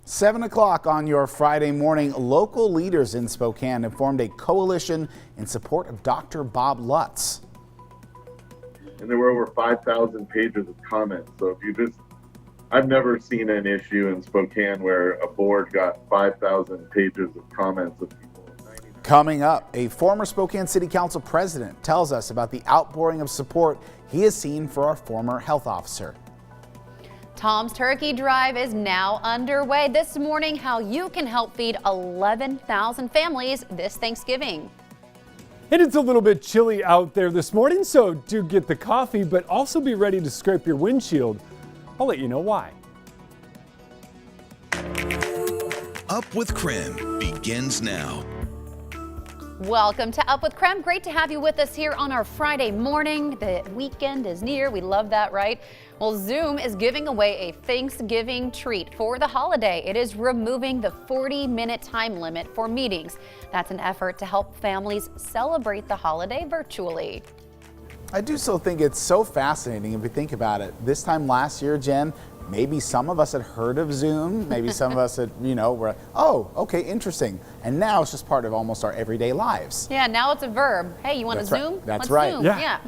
7 o'clock on your Friday morning, local leaders in Spokane have formed a coalition in support of Dr. Bob Lutz. And there were over 5,000 pages of comments. So I've never seen an issue in Spokane where a board got 5,000 pages of comments of people. Coming up, a former Spokane City Council president tells us about the outpouring of support he has seen for our former health officer. Tom's Turkey Drive is now underway. This morning, how you can help feed 11,000 families this Thanksgiving. And it's a little bit chilly out there this morning, so do get the coffee, but also be ready to scrape your windshield. I'll let you know why. Up with KREM begins now. Welcome to Up with KREM. Great to have you with us here on our Friday morning. The weekend is near. We love that, right? Well, Zoom is giving away a Thanksgiving treat for the holiday. It is removing the 40-minute time limit for meetings. That's an effort to help families celebrate the holiday virtually. I do still think it's so fascinating if you think about it. This time last year, Jen, maybe some of us had heard of Zoom. Maybe some of us had, were, oh, okay, interesting. And now it's just part of almost our everyday lives. Yeah, now it's a verb. Hey, you want to Zoom? That's Let's right. Zoom. Yeah.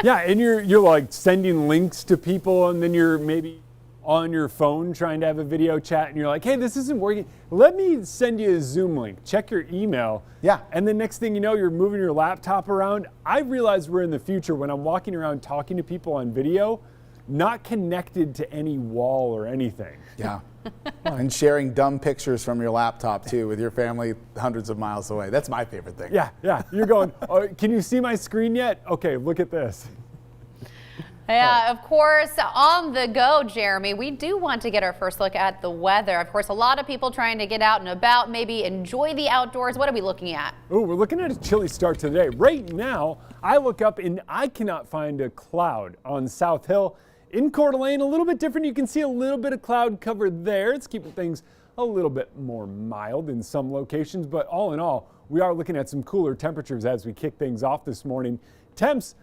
Yeah, and you're like sending links to people, and then you're maybe on your phone trying to have a video chat, and you're like, hey, this isn't working. Let me send you a Zoom link. Check your email. Yeah. And the next thing you know, you're moving your laptop around. I realize we're in the future when I'm walking around talking to people on video, not connected to any wall or anything. Yeah. And sharing dumb pictures from your laptop too with your family hundreds of miles away. That's my favorite thing. Yeah. You're going, oh, can you see my screen yet? Okay, look at this. Yeah, of course, on the go, Jeremy, we do want to get our first look at the weather. Of course, a lot of people trying to get out and about, maybe enjoy the outdoors. What are we looking at? Oh, we're looking at a chilly start to the day. Right now, I look up and I cannot find a cloud on South Hill. In Coeur d'Alene, a little bit different. You can see a little bit of cloud cover there. It's keeping things a little bit more mild in some locations, but all in all, we are looking at some cooler temperatures as we kick things off this morning. Temps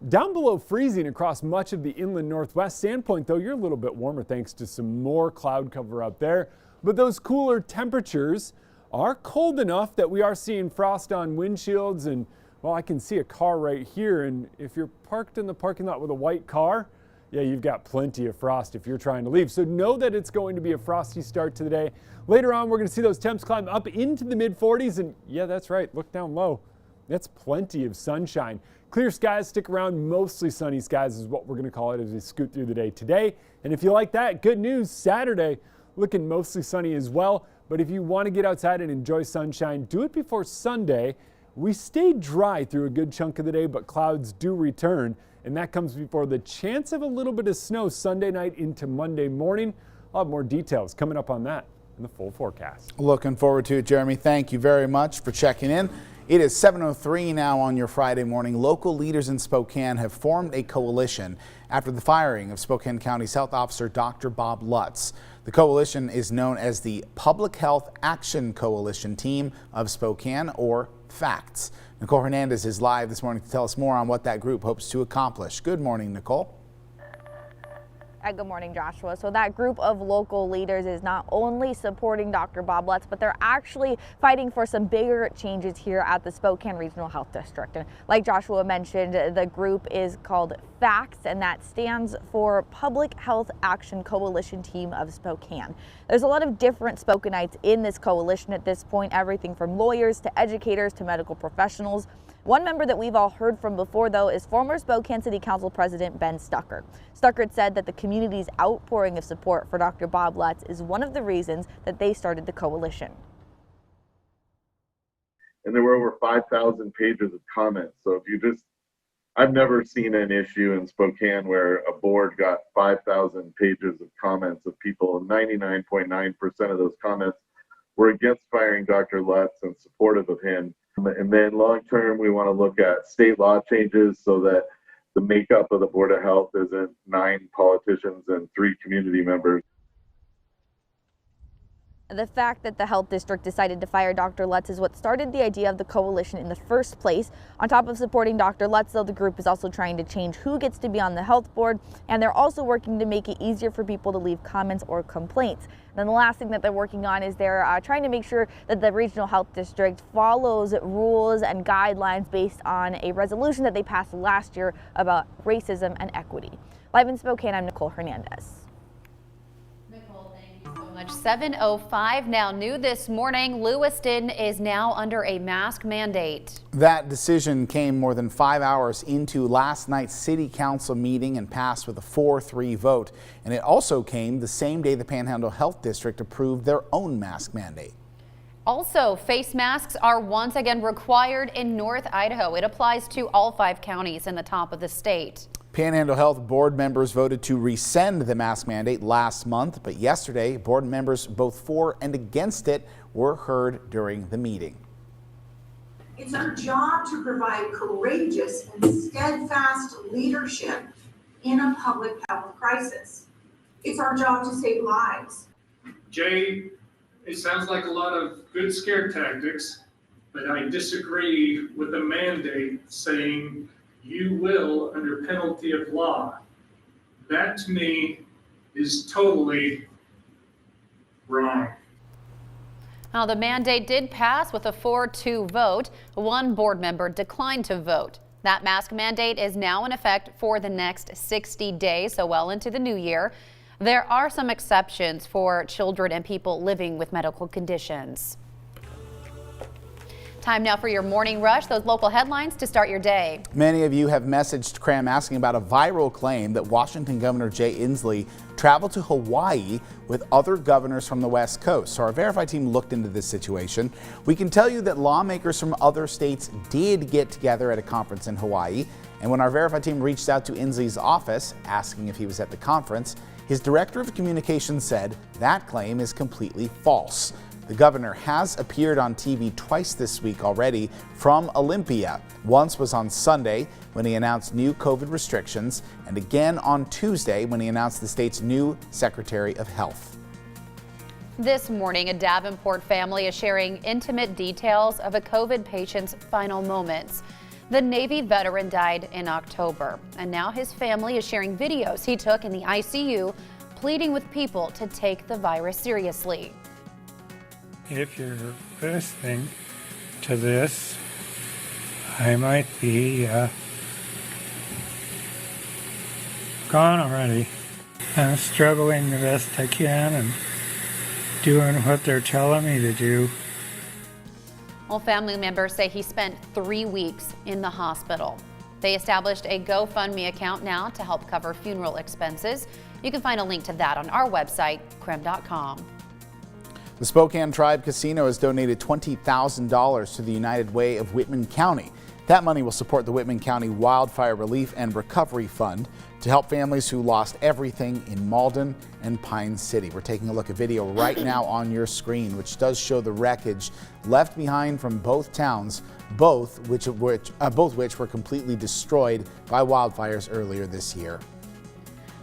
down below freezing across much of the inland northwest. Sandpoint, though, you're a little bit warmer thanks to some more cloud cover up there. But those cooler temperatures are cold enough that we are seeing frost on windshields. And, well, I can see a car right here. And if you're parked in the parking lot with a white car, yeah, you've got plenty of frost if you're trying to leave. So know that it's going to be a frosty start to the day. Later on, we're going to see those temps climb up into the mid-40s. And, yeah, that's right. Look down low. That's plenty of sunshine. Clear skies stick around. Mostly sunny skies is what we're going to call it as we scoot through the day today. And if you like that, good news, Saturday looking mostly sunny as well. But if you want to get outside and enjoy sunshine, do it before Sunday. We stay dry through a good chunk of the day, but clouds do return. And that comes before the chance of a little bit of snow Sunday night into Monday morning. I'll have more details coming up on that in the full forecast. Looking forward to it, Jeremy. Thank you very much for checking in. It is 7:03 now on your Friday morning. Local leaders in Spokane have formed a coalition after the firing of Spokane County's health officer, Dr. Bob Lutz. The coalition is known as the Public Health Action Coalition Team of Spokane, or FACTS. Nicole Hernandez is live this morning to tell us more on what that group hopes to accomplish. Good morning, Nicole. Good morning, Joshua. So that group of local leaders is not only supporting Dr. Bob Lutz, but they're actually fighting for some bigger changes here at the Spokane Regional Health District. And like Joshua mentioned, the group is called FACTS, and that stands for Public Health Action Coalition Team of Spokane. There's a lot of different Spokanites in this coalition at this point, everything from lawyers to educators to medical professionals. One member that we've all heard from before, though, is former Spokane City Council President Ben Stuckert. Stuckert said that the community's outpouring of support for Dr. Bob Lutz is one of the reasons that they started the coalition. And there were over 5,000 pages of comments. So I've never seen an issue in Spokane where a board got 5,000 pages of comments of people, and 99.9% of those comments were against firing Dr. Lutz and supportive of him. And then long term, we want to look at state law changes so that the makeup of the Board of Health isn't 9 politicians and 3 community members. The fact that the health district decided to fire Dr. Lutz is what started the idea of the coalition in the first place. On top of supporting Dr. Lutz, though, the group is also trying to change who gets to be on the health board, and they're also working to make it easier for people to leave comments or complaints. Then the last thing that they're working on is they're trying to make sure that the regional health district follows rules and guidelines based on a resolution that they passed last year about racism and equity. Live in Spokane, I'm Nicole Hernandez. 7:05 now. New this morning, Lewiston is now under a mask mandate. That decision came more than 5 hours into last night's city council meeting and passed with a 4-3 vote. And it also came the same day the Panhandle Health District approved their own mask mandate. Also, face masks are once again required in North Idaho. It applies to all 5 counties in the top of the state. Panhandle Health board members voted to rescind the mask mandate last month, but yesterday board members both for and against it were heard during the meeting. It's our job to provide courageous and steadfast leadership in a public health crisis. It's our job to save lives. Jay, it sounds like a lot of good scare tactics, but I disagree with the mandate saying you will under penalty of law. That to me is totally wrong. Now, the mandate did pass with a 4-2 vote. One board member declined to vote. That mask mandate is now in effect for the next 60 days, so well into the new year. There are some exceptions for children and people living with medical conditions. Time now for your morning rush, those local headlines to start your day. Many of you have messaged KREM asking about a viral claim that Washington Governor Jay Inslee traveled to Hawaii with other governors from the West Coast. So our Verify team looked into this situation. We can tell you that lawmakers from other states did get together at a conference in Hawaii. And when our Verify team reached out to Inslee's office asking if he was at the conference, his director of communications said that claim is completely false. The governor has appeared on TV twice this week already from Olympia. Once was on Sunday when he announced new COVID restrictions, and again on Tuesday when he announced the state's new Secretary of Health. This morning, a Davenport family is sharing intimate details of a COVID patient's final moments. The Navy veteran died in October, and now his family is sharing videos he took in the ICU, pleading with people to take the virus seriously. If you're listening to this, I might be gone already. I'm struggling the best I can and doing what they're telling me to do. Well, family members say he spent 3 weeks in the hospital. They established a GoFundMe account now to help cover funeral expenses. You can find a link to that on our website, KREM.com. The Spokane Tribe Casino has donated $20,000 to the United Way of Whitman County. That money will support the Whitman County Wildfire Relief and Recovery Fund to help families who lost everything in Malden and Pine City. We're taking a look at video right now on your screen, which does show the wreckage left behind from both towns, both which were completely destroyed by wildfires earlier this year.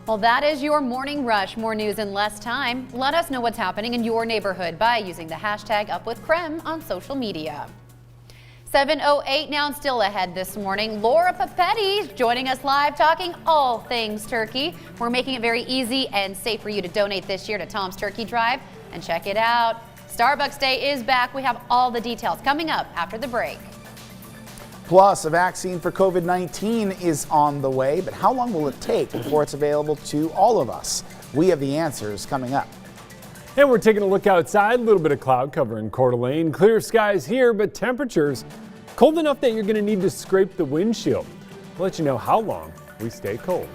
Well, that is your morning rush. More news in less time. Let us know what's happening in your neighborhood by using the hashtag #UpWithKREM on social media. 7:08 now and still ahead this morning. Laura Papetti joining us live talking all things turkey. We're making it very easy and safe for you to donate this year to Tom's Turkey Drive. And check it out. Starbucks Day is back. We have all the details coming up after the break. Plus, a vaccine for COVID-19 is on the way, but how long will it take before it's available to all of us? We have the answers coming up. And we're taking a look outside. A little bit of cloud cover in Coeur d'Alene. Clear skies here, but temperatures cold enough that you're going to need to scrape the windshield. We'll let you know how long we stay cold.